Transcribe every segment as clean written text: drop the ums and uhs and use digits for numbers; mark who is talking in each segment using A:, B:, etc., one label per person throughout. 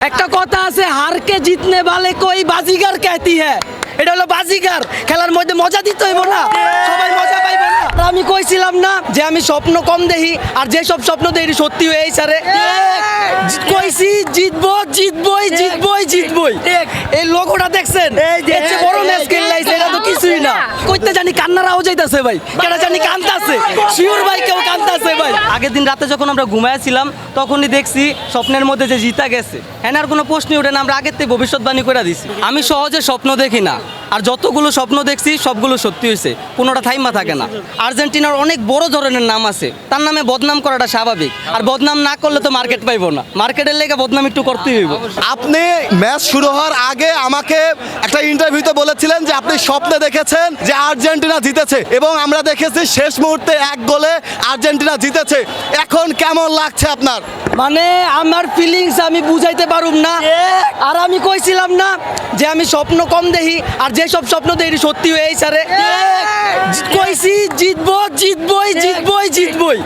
A: একটা কথা আছে, হারকে জিতনে वाले कोई बाजीगर कहती है। এটা হলো বাজিগার, খেলার মধ্যে মজা দিতে হইব না, সবাই মজা পাইব না। আর আমি কইছিলাম না যে আমি স্বপ্ন কম দেখি, আর যে সব স্বপ্ন দেখি সত্যি হয়ে স্যারে কইছি জিতবো জিতবই জিতবই জিতবই। এই লোগোটা দেখছেন, এর চেয়ে বড় ম্যাচ খেললাইছে, এটা তো কিছুই না। কইতে জানি কান্নারাও যাইতাছে ভাই, কেন জানি কান্দাছে, শিওর ভাই কেউ কান্দাছে ভাই। আগের দিন রাতে যখন আমরা ঘুমাইছিলাম তখনই দেখছি স্বপ্নের মধ্যে যে জিতা গেছে, হ্যাঁ আর কোনো প্রশ্নই ওঠে না, আমরা আগের থেকে ভবিষ্যৎবাণী করে দিছি। আমি সহজে স্বপ্ন দেখি না, আর যতগুলো স্বপ্ন দেখছি সবগুলো সত্যি হয়েছে, কোনোটা থাইমা থাকে না। আর্জেন্টিনার অনেক বড় ধরনের নাম আছে, তার নামে বদনাম করাটা স্বাভাবিক, আর বদনাম না করলে তো মার্কেট পাইবো না, মার্কেটের লেগে বদনাম একটু করতেই হইব।
B: আপনি ম্যাচ শুরু হওয়ার আগে আমাকে একটা ইন্টারভিউতে বলেছিলেন যে আপনি স্বপ্নে দেখেছেন যে আর্জেন্টিনা জিতেছে, এবং আমরা দেখেছি শেষ মুহূর্তে এক গোলে আর্জেন্টিনা জিতেছে। এখন কেমন লাগছে আপনার?
A: মানে আমার ফিলিংস আমি বুঝাইতে পারুম না। আর আমি কইছিলাম না যে আমি স্বপ্ন কম দেখি, আর যে সব স্বপ্ন দেখি সত্যি হয়ে স্যারে কইছি জিতবো জিতবই জিতবই জিতবই।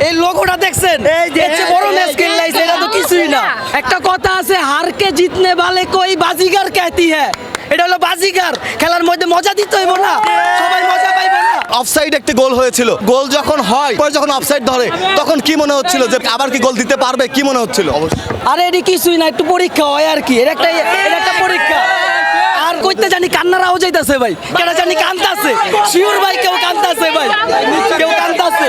A: এই লোগোটা দেখছেন, এর চেয়ে বড় ম্যাচ খেললাইছে, এটা তো কিছুই না। একটা কথা আছে, হারকে জিতনে वाले कोई बाजीगर कहती है। এটা হলো বাজিগার, খেলার মধ্যে মজা দিতে হইব না, সবাই মজা পাইব না।
B: অফসাইড একটি গোল হয়েছিল, গোল যখন হয় পরে যখন অফসাইড ধরে তখন কি মনে হচ্ছিল যে আবার কি গোল দিতে পারবে, কি মনে হচ্ছিল?
A: আরে এটি কিছুই না, একটু পরীক্ষা হয় আর কি, এটা একটা পরীক্ষা। আর কইতে জানি কান্নারাও যাইতাছে ভাই, কেন জানি কান্দাছে, শিওর ভাই কেউ কান্দাছে ভাই, কেউ কান্দাছে।